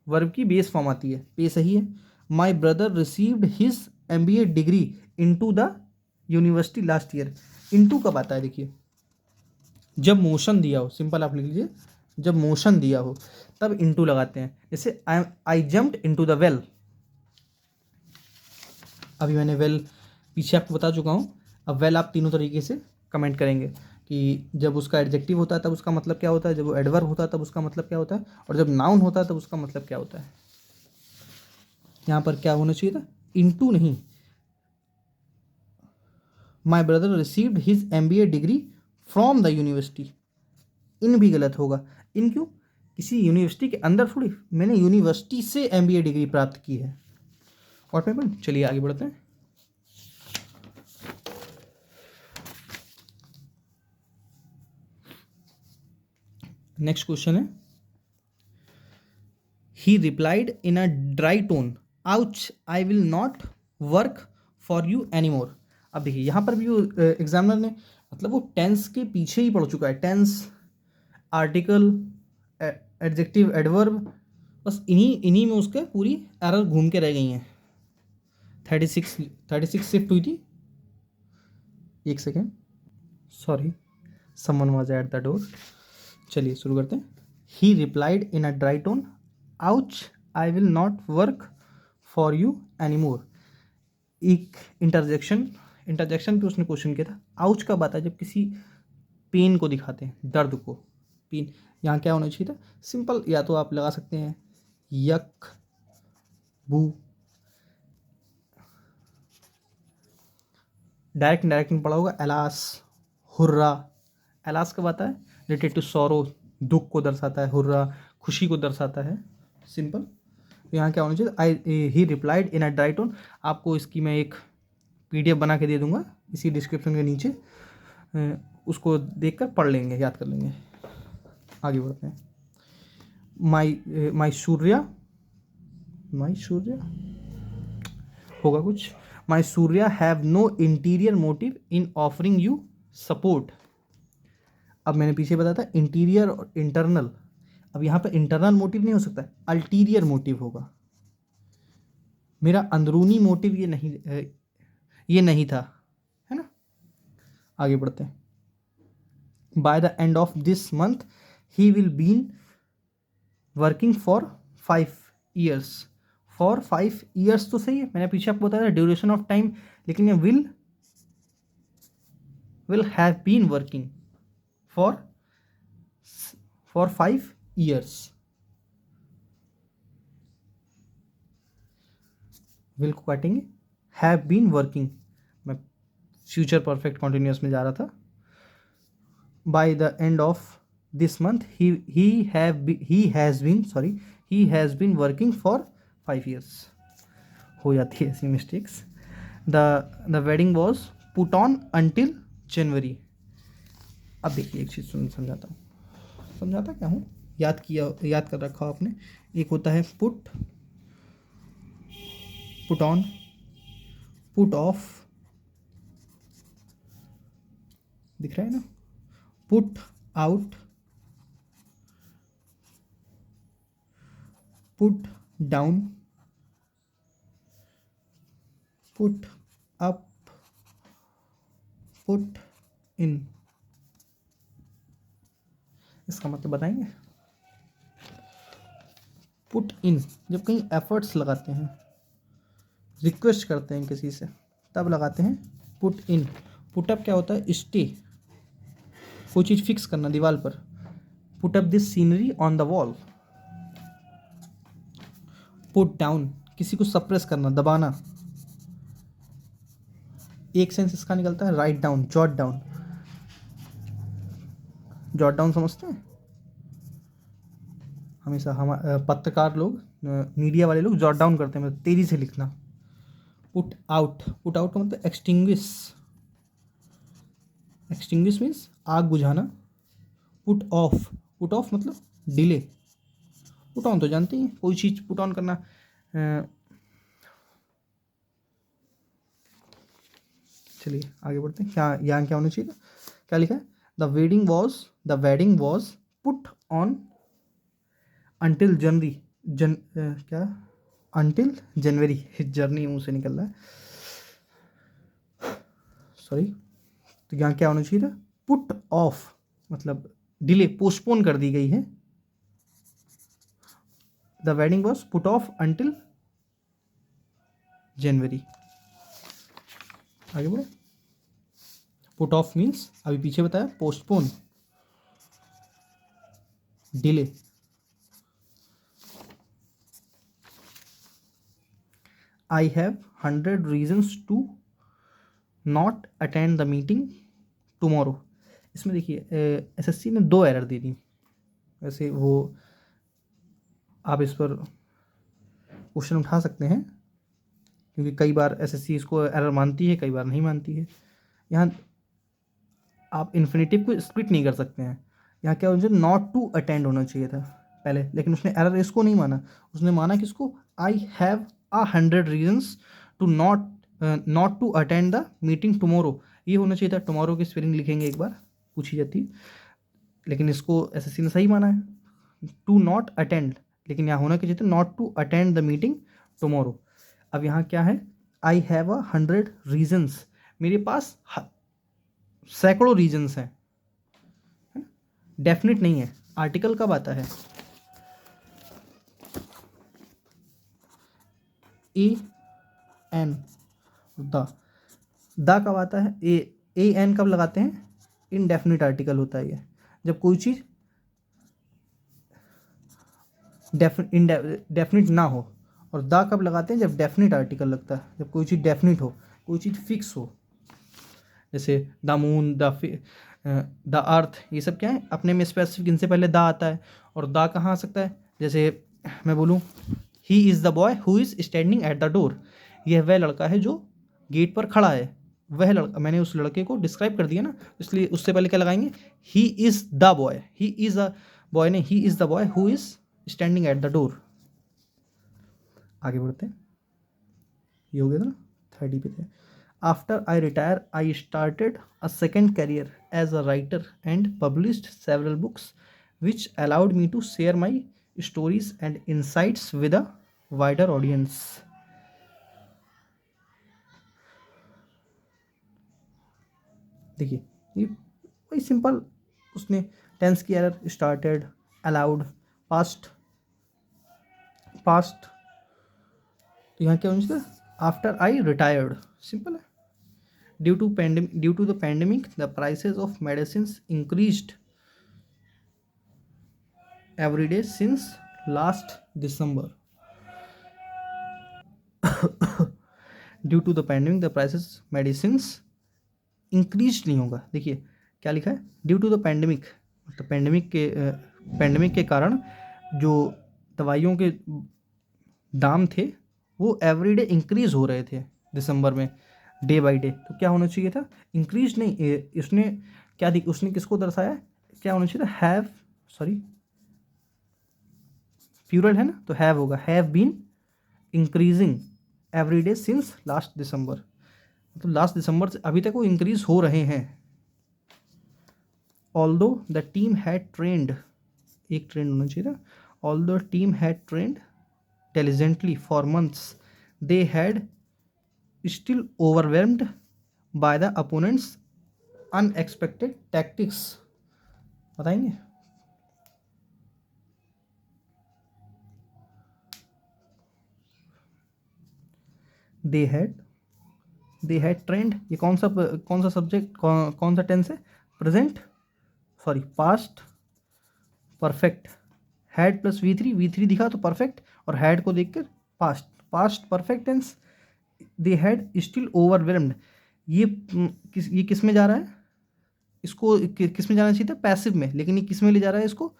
वर्ब की बेस फॉर्म आती है। पे सही है। माई brother received his MBA degree into the university last year. Into कब आता है? देखिए जब मोशन दिया हो, सिंपल आप लिख लीजिए, जब मोशन दिया हो तब इनटू लगाते हैं। जैसे आई जम्प्ड इनटू द वेल। अभी मैंने वेल पीछे आपको बता चुका हूँ। अब वेल आप तीनों तरीके से कमेंट करेंगे कि जब उसका एडजेक्टिव होता है तब उसका मतलब क्या होता है, जब वो एडवर्ब होता है तब उसका मतलब क्या होता है, और जब नाउन होता है तब उसका मतलब क्या होता है। यहाँ पर क्या होना चाहिए था? इनटू नहीं। My brother received his MBA degree from the university. In भी गलत होगा। इन क्यों? किसी यूनिवर्सिटी के अंदर थोड़ी, मैंने यूनिवर्सिटी से MBA डिग्री प्राप्त की है। और पेपर चलिए आगे बढ़ते हैं। नेक्स्ट क्वेश्चन है, ही replied in a dry tone, ouch I will not work for you any more. अब देखिए यहाँ पर भी एग्जामिनर ने मतलब वो टेंस के पीछे ही पढ़ चुका है। टेंस, आर्टिकल, एडजेक्टिव, एडवर्ब, बस इन्हीं में उसके पूरी एरर घूम के रह गई हैं। 36 शिफ्ट हुई थी। एक second, sorry, someone was at the door. चलिए शुरू करते हैं। ही replied in a dry tone, ouch I will not work for you any more. एक इंटरजेक्शन पे उसने क्वेश्चन किया था। आउच कब आता है? जब किसी पेन को दिखाते हैं, दर्द को। पेन, यहाँ क्या होना चाहिए था? सिंपल, या तो आप लगा सकते हैं यक बू, डायरेक्ट में पड़ा होगा एलास, हुर्रा। एलास कब आता है? रिलेटेड टू सॉरो, दुख को दर्शाता है। हुर्रा खुशी को दर्शाता है। सिंपल। यहाँ क्या होना चाहिए? I he replied in a dry tone. आपको इसकी मैं एक PDF बना के दे दूंगा इसी डिस्क्रिप्शन के नीचे, उसको देखकर पढ़ लेंगे, याद कर लेंगे। आगे बढ़ते हैं। माई सूर्या होगा कुछ। My Surya have no interior motive in offering you support. अब मैंने पीछे बताया था इंटीरियर और इंटरनल। अब यहाँ पर इंटरनल मोटिव नहीं हो सकता, अल्टीरियर मोटिव होगा। मेरा अंदरूनी मोटिव ये नहीं था, है ना। आगे बढ़ते हैं। by the end of this month he will be working for 5 years. For 5 years तो सही है, मैंने पीछे आपको बताया ड्यूरेशन ऑफ टाइम, लेकिन ये will have been working for 5 years. Will को काटेंगे, हैव बीन वर्किंग, मैं फ्यूचर परफेक्ट कॉन्टिन्यूस में जा रहा था. By the end of this month he has been working for 5 years. हो जाती है ऐसी mistakes. the wedding was put on until January. अब देखिए एक चीज़ समझाता क्या हूँ, याद कर रखा हो आपने. एक होता है पुट ऑन, पुट ऑफ, दिख रहा है ना, put out, put down, put up, put in. इसका मतलब बताएंगे. पुट इन जब कहीं एफर्ट्स लगाते हैं, रिक्वेस्ट करते हैं किसी से, तब लगाते हैं पुट इन. पुट अप क्या होता है, स्टे, कोई चीज़ फिक्स करना दीवार पर. Put up this scenery on the wall. Put down किसी को सप्रेस करना, दबाना. एक सेंस इसका निकलता है write down, jot down. Jot down समझते हैं, हमेशा हम पत्रकार लोग, मीडिया वाले लोग जॉट डाउन करते हैं, मतलब तेजी से लिखना. पुट आउट का मतलब एक्सटिंग्विश मीन्स आग बुझाना. पुट ऑफ मतलब डिले. पुट ऑन तो जानते हैं, कोई चीज़ पुट ऑन करना. चलिए आगे बढ़ते हैं. यहाँ क्या होना चाहिए था, क्या लिखा है, the wedding was put on until January. Journey मुंह से निकल रहा है, सॉरी. तो यहाँ क्या होना चाहिए था, पुट ऑफ मतलब डिले, पोस्टपोन कर दी गई है. The wedding was put off until January. आगे बढ़ो. पुट ऑफ मीन्स अभी पीछे बताया, postpone, delay. I have 100 reasons to not attend the meeting tomorrow. इसमें देखिए एसएससी ने 2 एरर दे दी. वैसे वो आप इस पर क्वेश्चन उठा सकते हैं, क्योंकि कई बार एसएससी इसको एरर मानती है, कई बार नहीं मानती है. यहाँ आप इन्फिनेटिव को स्प्लिट नहीं कर सकते हैं. यहाँ क्या होना चाहिए, नॉट टू अटेंड होना चाहिए था पहले, लेकिन उसने एरर इसको नहीं माना. उसने माना किसको, I have 100 reasons to not to attend the meeting tomorrow. ये होना चाहिए था. टुमारो की स्पेलिंग लिखेंगे, एक बार पूछी जाती है, लेकिन इसको एसएससी ने सही माना है, टू नॉट अटेंड. लेकिन यहाँ होना क्या चाहिए था, not to attend the meeting tomorrow. अब यहाँ क्या है, आई हैव 100 reasons, मेरे पास सैकड़ों रीजन्स हैं. डेफिनेट नहीं है. आर्टिकल कब आता है, ए एन, द कब आता है, ए एन कब लगाते हैं, इनडेफिनिट आर्टिकल होता है ये, जब कोई चीज़ डेफिनिट ना हो. और द कब लगाते हैं, जब डेफिनिट आर्टिकल लगता है, जब कोई चीज़ डेफिनिट हो, कोई चीज़ फिक्स हो. जैसे द मून, द अर्थ, ये सब क्या है, अपने में स्पेसिफिक, इनसे पहले द आता है. और द कहाँ आ सकता है, जैसे मैं बोलूँ ही is the boy who is standing at the door. यह वह लड़का है जो गेट पर खड़ा है. वह लड़का, मैंने उस लड़के को डिस्क्राइब कर दिया ना, इसलिए उससे पहले क्या लगाएंगे, he is the boy. He is the boy ने, he is the boy who is standing at the door. आगे बढ़ते हैं. ये हो गया था ना, 30 पे थे. After I retire I started a second career as a writer and published several books which allowed me to share my stories and insights with a wider audience. देखिए ये वही सिंपल उसने टेंस की error, started, allowed, past, past, तो यहाँ क्या होना चाहिए? आफ्टर आई रिटायर्ड, सिंपल है। Due to the pandemic the prices of medicine increased every day since last December. Due to the pandemic the prices medicine increase नहीं होगा, देखिए क्या लिखा है, ड्यू टू द पैंडेमिक, तो पैंडेमिक के कारण जो दवाइयों के दाम थे वो एवरीडे इंक्रीज हो रहे थे दिसंबर में, डे बाय डे। तो क्या होना चाहिए था? इंक्रीज नहीं, इसने क्या उसने किसको दर्शाया? क्या होना चाहिए था? हैव, सॉरी प्यूरल है ना, तो हैव होगा, have been increasing every day since last December, मतलब लास्ट दिसंबर से अभी तक वो इंक्रीज हो रहे हैं। Although the team had trend, एक ट्रेंड होना चाहिए था, although team had trend diligently for months they had still overwhelmed by the opponent's unexpected tactics। बताएंगे? they had trained, ये कौन सा सब्जेक्ट, कौन सा टेंस है? Present, sorry past perfect, had plus V3 दिखा तो परफेक्ट, और हैड को देखकर past perfect tense. They had still overwhelmed, ये किस में जा रहा है? इसको किस में जाना चाहिए था? पैसिव में, लेकिन ये किस में ले जा रहा है इसको?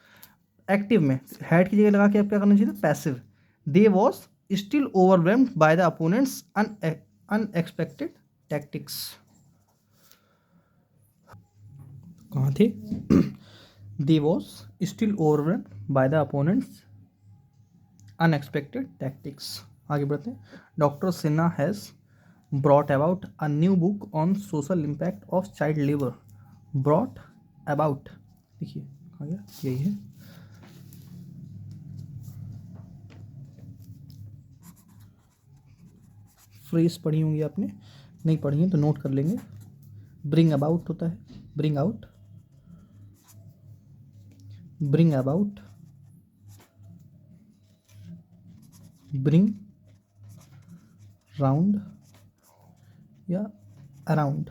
एक्टिव में। हैड की जगह लगा के आप क्या करना चाहिए था? Passive. They was still overwhelmed by the opponents unexpected tactics. कहाँ थे? They was still overwhelmed by the opponents unexpected tactics. आगे बढ़ते हैं। Doctor Sinha has brought about a new book on social impact of child labour. Brought about, देखिए आ गया, यही है। फ्रेज पढ़ी होंगी आपने, नहीं पढ़ी है तो नोट कर लेंगे। ब्रिंग अबाउट होता है, bring out, bring about, bring round या अराउंड।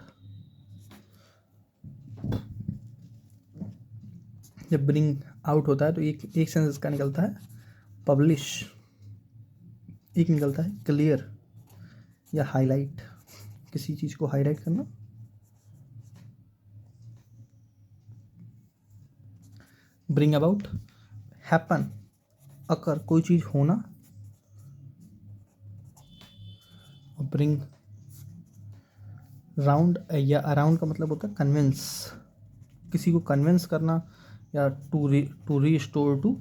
जब ब्रिंग आउट होता है तो एक सेंस का निकलता है पब्लिश, एक निकलता है क्लियर या हाईलाइट, किसी चीज़ को हाईलाइट करना। ब्रिंग अबाउट, हैपन, अकर, कोई चीज़ होना। और ब्रिंग राउंड या अराउंड का मतलब होता है कन्विंस, किसी को कन्विंस करना, या टू रीस्टोर टू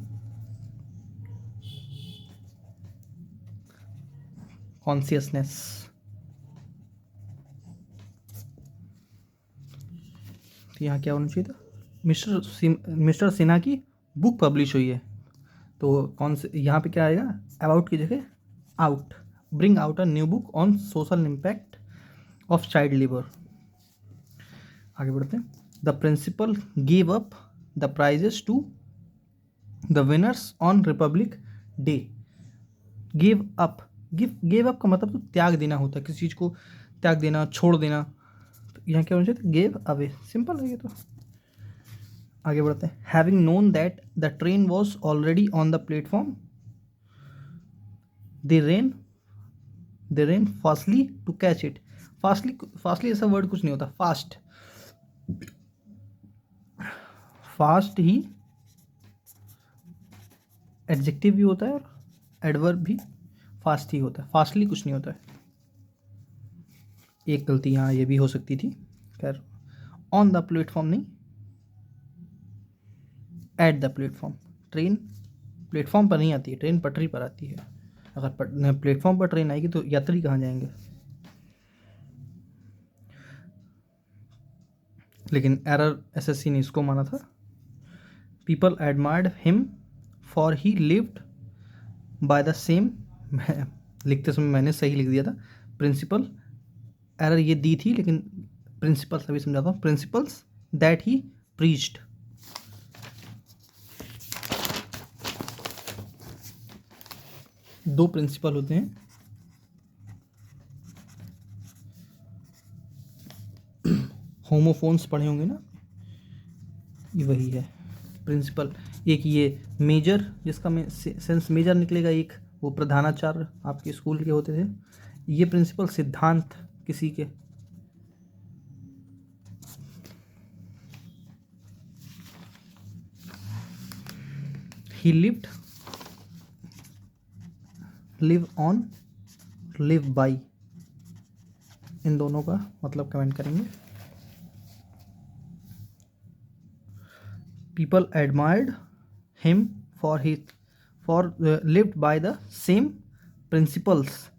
कॉन्शियसनेस। तो यहाँ क्या होना चाहिए था? मिस्टर सिन्हा की बुक पब्लिश हुई है, तो कौन से यहाँ पे क्या आएगा? अबाउट की जगह out. Bring out a new book on social impact of child labour. आगे बढ़ते हैं। The principal give up the prizes to the winners on Republic Day. Give up, give up का मतलब तो त्याग देना होता है, किसी चीज़ को त्याग देना, छोड़ देना। तो यहाँ क्या होना चाहिए? गिव अवे, सिंपल है ये तो। आगे बढ़ते हैं। Having known that the train was already on the platform they ran fastly to catch it. Fastly ऐसा वर्ड कुछ नहीं होता, फास्ट ही एडजेक्टिव भी होता है और एडवर्ब भी फास्ट ही होता है, फास्टली कुछ नहीं होता है। एक गलती यहाँ ये भी हो सकती थी, खैर। ऑन द प्लेटफॉर्म नहीं, at the platform. Train platform पर नहीं आती है, ट्रेन पटरी पर आती है। अगर प्लेटफॉर्म पर ट्रेन आएगी तो यात्री कहाँ जाएंगे? लेकिन एरर एसएससी ने इसको माना था। People admired him for he lived by the same, लिखते समय मैंने सही लिख दिया था प्रिंसिपल, एरर ये दी थी, लेकिन प्रिंसिपल्स अभी समझाता हूँ। प्रिंसिपल्स दैट ही प्रीच्ड, दो प्रिंसिपल होते हैं, होमोफोन्स पढ़े होंगे ना, ये वही है प्रिंसिपल। एक ये मेजर, जिसका सेंस मेजर निकलेगा, एक वो प्रधानाचार्य आपके स्कूल के होते थे। ये प्रिंसिपल सिद्धांत किसी के। He lived, live on, live by, इन दोनों का मतलब कमेंट करेंगे। People admired him for lived by the same principles,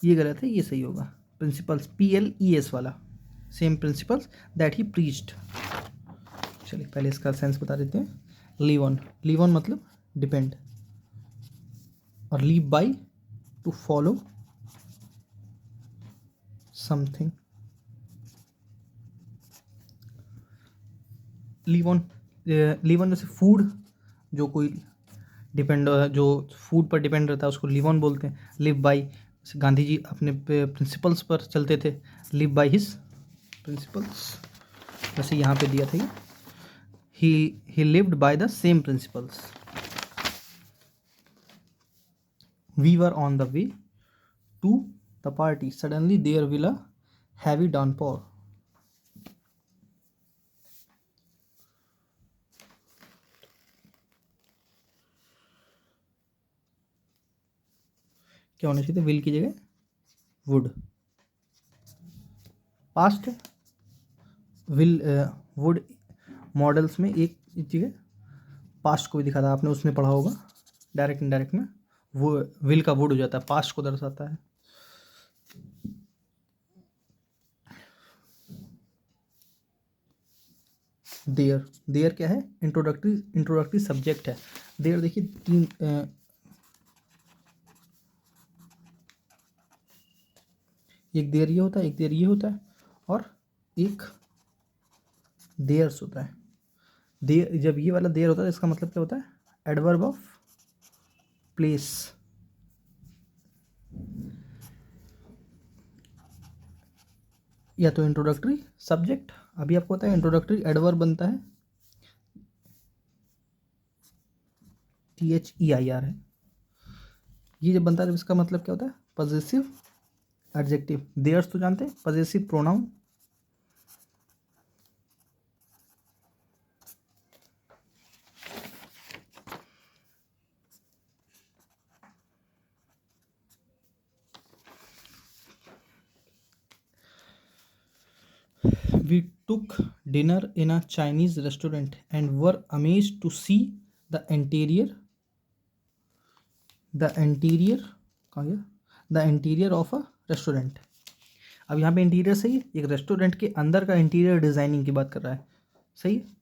ये गलत है, ये सही होगा। प्रिंसिपल्स, PLES वाला, same principles that he preached. चलिए पहले इसका सेंस बता देते हैं। लिव ऑन, लिव ऑन मतलब डिपेंड, और live by to follow something. Live on, live on जैसे फूड, जो कोई डिपेंड, जो फूड पर डिपेंड रहता है उसको लिव ऑन बोलते हैं। लिव बाय, गांधी जी अपने प्रिंसिपल्स पर चलते थे, लिव बाय हिज प्रिंसिपल्स। वैसे यहाँ पे दिया था ये, he lived by the same principles. We were on the way to the party. Suddenly there will a heavy downpour. क्या होना चाहिए था विल की जगह वुड। पास्ट है, विल वुड मॉडल्स में एक जगह पास्ट को भी दिखाता है, आपने उसमें पढ़ा होगा डायरेक्ट इनडायरेक्ट में, वो विल का वुड हो जाता है, पास्ट को दर्शाता है। देयर, देयर क्या है, इंट्रोडक्टरी सब्जेक्ट है। देयर देखिए तीन, एक देयर ये होता है, एक देयर ये होता है, और एक देयर्स होता है। देयर, जब ये वाला देयर होता है इसका मतलब क्या होता है, एडवर्ब ऑफ प्लेस। या तो इंट्रोडक्टरी सब्जेक्ट, अभी आपको पता है इंट्रोडक्टरी एडवर्ब बनता है, THEIR है। ये जब बनता है तो इसका मतलब क्या होता है, पजेसिव एडजेक्टिव। देयर्स तो जानते हैं, possessive pronoun. We took dinner in a Chinese restaurant and were amazed to see the interior, कहाँ गया, the interior of a restaurant। अब यहाँ पे इंटीरियर सही है, एक रेस्टोरेंट के अंदर का इंटीरियर डिजाइनिंग की बात कर रहा है, सही है।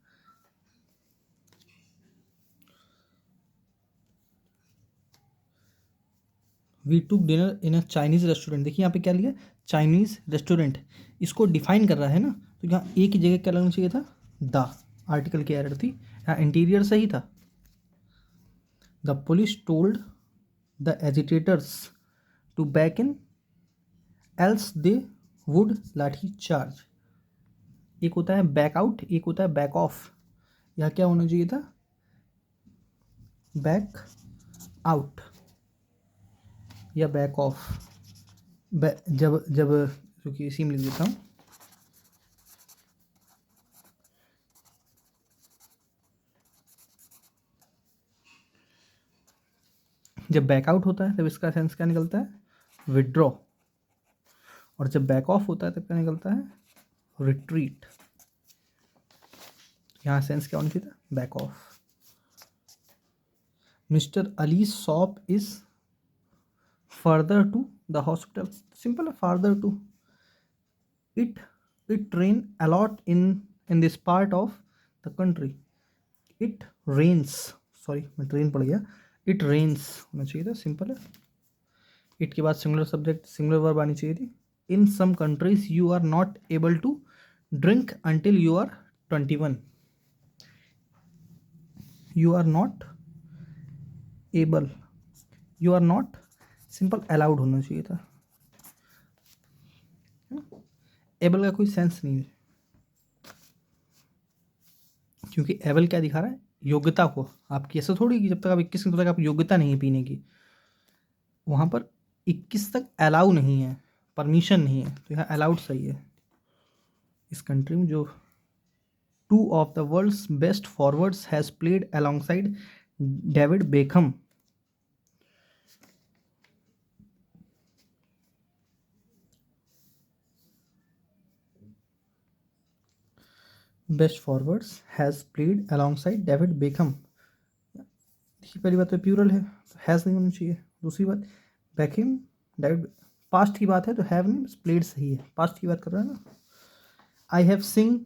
We took dinner in a Chinese restaurant, देखिए यहाँ पे क्या लिया, चाइनीज़ रेस्टोरेंट, इसको डिफाइन कर रहा है ना, तो यहाँ एक ही जगह क्या लगना चाहिए था, द, आर्टिकल की एरर थी, यहाँ इंटीरियर सही था। The police told the agitators to back in else they would lathi charge. एक होता है बैक आउट, एक होता है बैक ऑफ, यहाँ क्या होना चाहिए था, बैक आउट या बैक ऑफ। जब जब क्योंकि इसी में लिख देता हूँ, जब बैकआउट होता है तब इसका सेंस क्या निकलता है, विड्रॉ, और जब बैक ऑफ होता है तब क्या निकलता है, रिट्रीट। यहाँ सेंस क्या होना चाहिए था, back off. Mister Ali shop is further to the hospital, simple है, further to. It rain a lot in this part of the country. It rains, sorry मैं ट्रेन पड़ गया, इट रेन्स होना चाहिए था, सिंपल है। इट के बाद सिंगुलर सब्जेक्ट, सिंगुलर वर्ब आनी चाहिए थी। In some countries you are not able to drink until you are 21। You are not able, you are not simple allowed होना चाहिए था। एबल का कोई सेंस नहीं है, क्योंकि एबल क्या दिखा रहा है, योग्यता को आपकी। ऐसा थोड़ी कि जब तक आप 21 तक आप योग्यता नहीं है पीने की, वहाँ पर 21 तक अलाउ नहीं है, परमिशन नहीं है, तो यहाँ अलाउड सही है। इस कंट्री में जो 2 of the world's best forwards has played alongside David Beckham. Best forwards has played alongside David Beckham. देखिए पहली बात तो प्यूरल है, तो हैज़ नहीं होना चाहिए। दूसरी बात बेकहम डेविड, पास्ट की बात है तो हैव नहीं, प्लेड सही है, पास्ट की बात कर रहा है ना। आई हैव सिंग,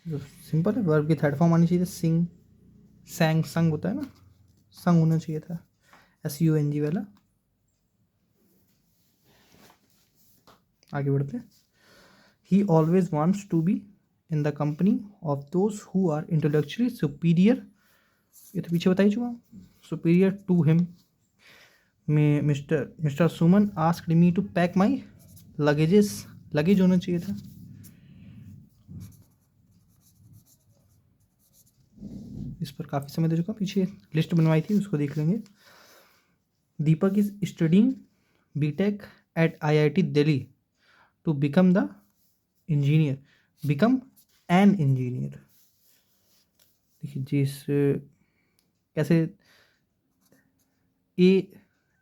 जो सिंपल है, वर्ब की थर्ड फॉर्म आनी चाहिए, सिंग, सैंग, संग होता है ना, संग होना चाहिए था, SUNG वाला। आगे बढ़ते हैं। He always wants to be in the company of those who are intellectually superior, ये तो पीछे बता ही चुका, superior to him. Mister Suman asked me to pack my luggages, luggage होना चाहिए था। इस पर काफ़ी समय दे चुका, पीछे लिस्ट बनवाई थी उसको देख लेंगे। Deepak is studying BTech at IIT Delhi to become the engineer, become an engineer. देखिए जिस कैसे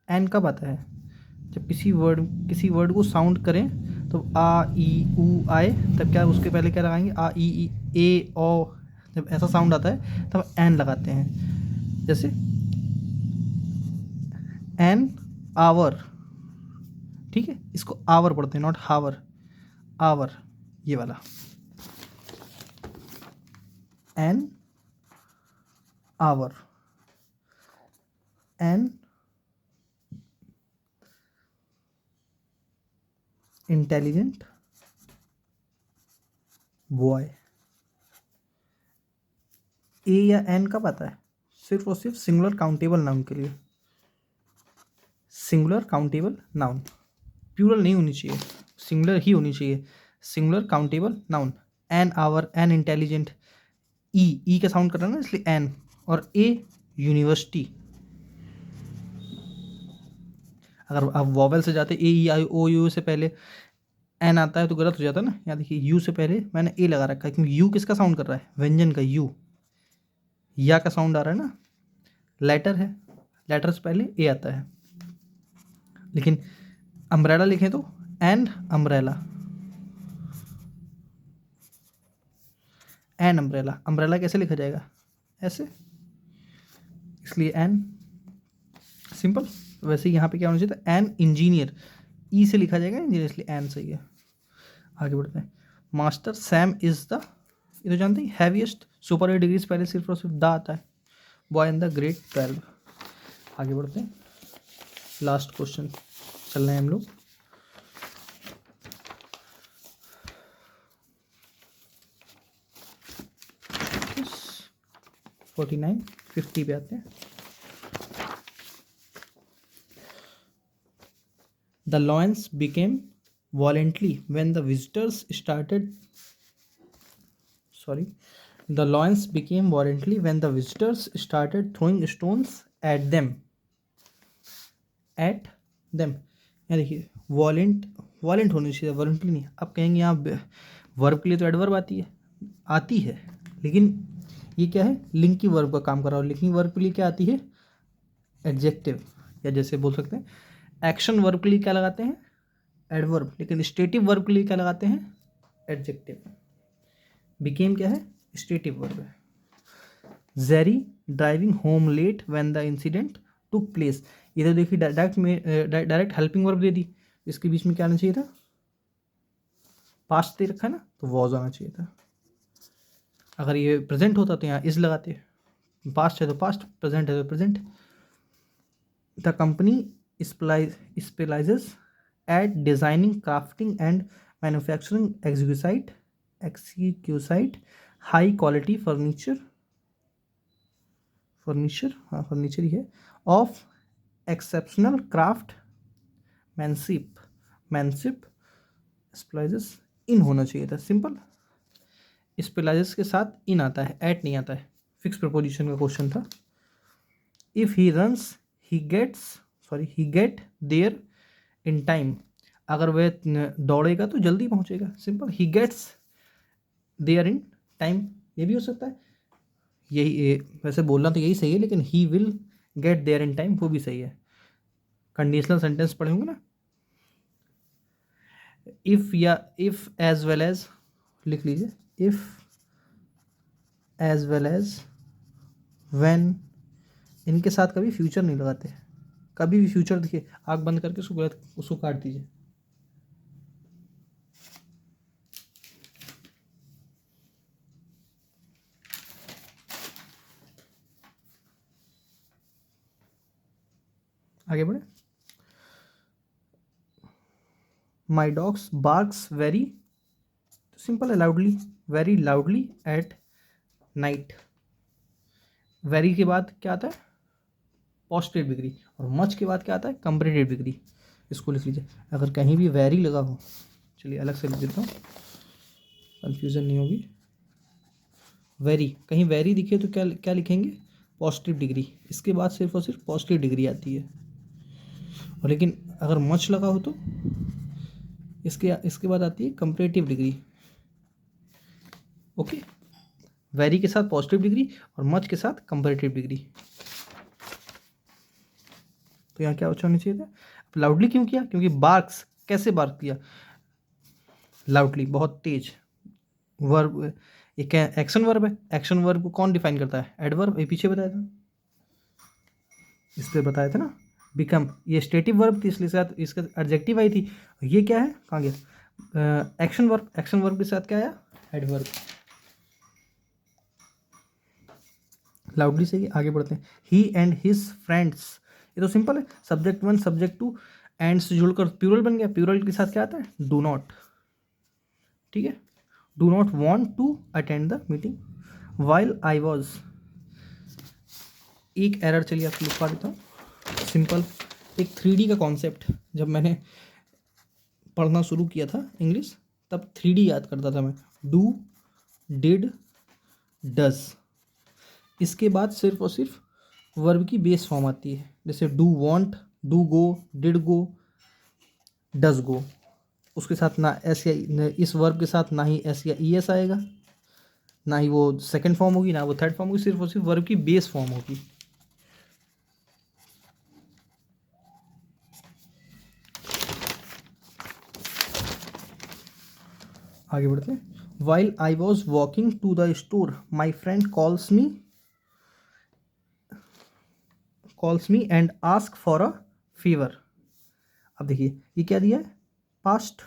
एन कब आता है, जब किसी वर्ड को साउंड करें तो आ ई ऊ आए, तब क्या उसके पहले क्या लगाएंगे, आ ई ए ओ, जब ऐसा साउंड आता है तब एन लगाते हैं। जैसे एन आवर, ठीक है, इसको आवर पढ़ते हैं, नॉट हावर, आवर, ये वाला an hour, an intelligent boy. A या एन कब आता है, सिर्फ और सिर्फ सिंगुलर काउंटेबल नाउन के लिए, सिंगुलर काउंटेबल नाउन, प्लूरल नहीं होनी चाहिए, सिंगुलर ही होनी चाहिए, singular countable noun. An hour, an intelligent, E का साउंड कर रहा है ना इसलिए एन, और ए यूनिवर्सिटी। अगर आप वॉवेल से जाते A E I O U से पहले एन आता है तो गलत हो जाता है ना। यहाँ देखिए यू से पहले मैंने ए लगा रखा है, क्योंकि यू किसका साउंड कर रहा है, व्यंजन का यू, या का साउंड आ रहा है ना, लेटर है, लेटर से पहले ए आता है। लेकिन अम्ब्रेला लिखें तो and umbrella, an umbrella, umbrella कैसे लिखा जाएगा, ऐसे, इसलिए एन, सिंपल। वैसे यहाँ पे क्या होना चाहिए था, एन इंजीनियर, ई से लिखा जाएगा इंजीनियर, इसलिए एन सही है। आगे बढ़ते हैं। मास्टर सैम इज द, ये तो जानते हैं, हैवीएस्ट सुपर 8 डिग्रीज पहले सिर्फ और सिर्फ द आता है, बॉय इन द ग्रेड 12। आगे बढ़ते हैं, लास्ट क्वेश्चन चल रहे हैं हम लोग। $49, $50 पे आते हैं। The loans became violently when the visitors started. The loans became violently when the visitors started throwing stones at them. यहाँ देखिए वॉलेंट, वॉलेंट होनी चाहिए, वॉलेंटली नहीं। अब कहेंगे यहाँ वर्ब के लिए तो एडवर्ब आती है, लेकिन ये क्या है, लिंक की वर्ब का काम कर रहा है। लिंकिंग वर्ब के लिए क्या आती है, एडजेक्टिव, या जैसे बोल सकते हैं एक्शन वर्ब के लिए क्या लगाते हैं, एडवर्ब, लेकिन स्टेटिव वर्ब के लिए क्या लगाते हैं, एडजेक्टिव। बिकेम क्या है, स्टेटिव वर्ब है। Jerry driving home late when the incident took place, इधर देखिए डायरेक्ट हेल्पिंग वर्ब दे दी, इसके बीच में क्या आना चाहिए था, पास्ट दे रखा है ना, तो वॉज आना चाहिए था। अगर ये प्रेजेंट होता तो यहाँ इज लगाते, पास्ट है तो पास्ट, प्रेजेंट है तो present. The company specialises at designing, crafting and manufacturing exquisite high quality furniture, हाँ फर्नीचर ही है, of exceptional craftsmanship specialises in होना चाहिए था। सिंपल, स्प्लाइजेस के साथ इन आता है, एट नहीं आता है। फिक्स प्रपोजिशन का क्वेश्चन था। If he runs he get there in time, अगर वह दौड़ेगा तो जल्दी पहुंचेगा। Simple, he gets there in time, ये भी हो सकता है। यही वैसे बोलना तो यही सही है, लेकिन he will get there in time वो भी सही है। कंडीशनल सेंटेंस पढ़े होंगे ना। इफ या इफ एज वेल एज लिख लीजिए, if as well as when, इनके साथ कभी फ्यूचर नहीं लगाते। कभी भी फ्यूचर देखिए, आँख बंद करके उसको काट दीजिए। आगे बढ़े। माई डॉग्स बार्क्स वेरी, सिंपल है, loudly, very loudly at night. Very के बाद क्या आता है? पॉजिटिव डिग्री, और मच के बाद क्या आता है? Comparative degree. इसको लिख लीजिए। अगर कहीं भी वेरी लगा हो, चलिए अलग से लिख देता हूँ, कंफ्यूजन नहीं होगी। वेरी, कहीं वेरी दिखे तो क्या क्या लिखेंगे? Positive degree. इसके बाद सिर्फ और सिर्फ पॉजिटिव डिग्री आती है। और लेकिन अगर मच लगा हो तो इसके बाद आती है कंपैरेटिव डिग्री। ओके, वेरी के साथ पॉजिटिव डिग्री और मच के साथ कंपैरेटिव डिग्री। तो यहाँ क्या अच्छा होना चाहिए था? लाउडली क्यों किया? क्योंकि बार्क्स, कैसे बार्क किया? लाउडली, बहुत तेज। वर्ब, एक एक्शन वर्ब है। एक्शन वर्ब को कौन डिफाइन करता है? एडवर्ब। ये पीछे बताया था, इस पर बताया था ना। बिकम, ये स्टेटिव वर्ब थी, इसलिए साथ इसका एडजेक्टिव आई थी। ये क्या है, कहाँ गया? Action verb. एक्शन वर्ब के साथ क्या आया? एडवर्ब। लाउडली से आगे बढ़ते हैं। ही एंड हिज फ्रेंड्स, ये तो सिंपल है, subject one subject two and से जुड़कर प्यूरल बन गया। प्यूरल के साथ क्या आता है? Do not. ठीक है, do not want to attend the meeting while I was. एक एरर चलिए आपको लिखवा देता हूँ। सिंपल, एक 3D का कॉन्सेप्ट जब मैंने पढ़ना शुरू किया था इंग्लिश, तब 3D याद करता था मैं। Do, did, does. इसके बाद सिर्फ और सिर्फ वर्ब की बेस फॉर्म आती है, जैसे do want, do go, did go, does go. उसके साथ ना एस या, इस वर्ब के साथ ना ही एस या ई एस आएगा, ना ही वो सेकंड फॉर्म होगी, ना वो थर्ड फॉर्म होगी, सिर्फ और सिर्फ वर्ब की बेस फॉर्म होगी। आगे बढ़ते हैं। While I was walking to the store my friend calls me and ask for a favour. अब देखिए ये क्या दिया है? Past.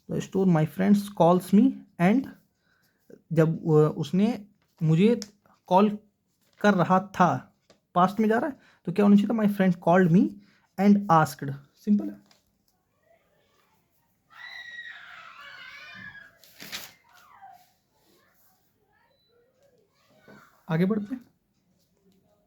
The store my friends calls me and, जब उसने मुझे कॉल कर रहा था, पास्ट में जा रहा है, तो क्या होना चाहिए था? My friend called me and asked. Simple है। आगे बढ़ते हैं।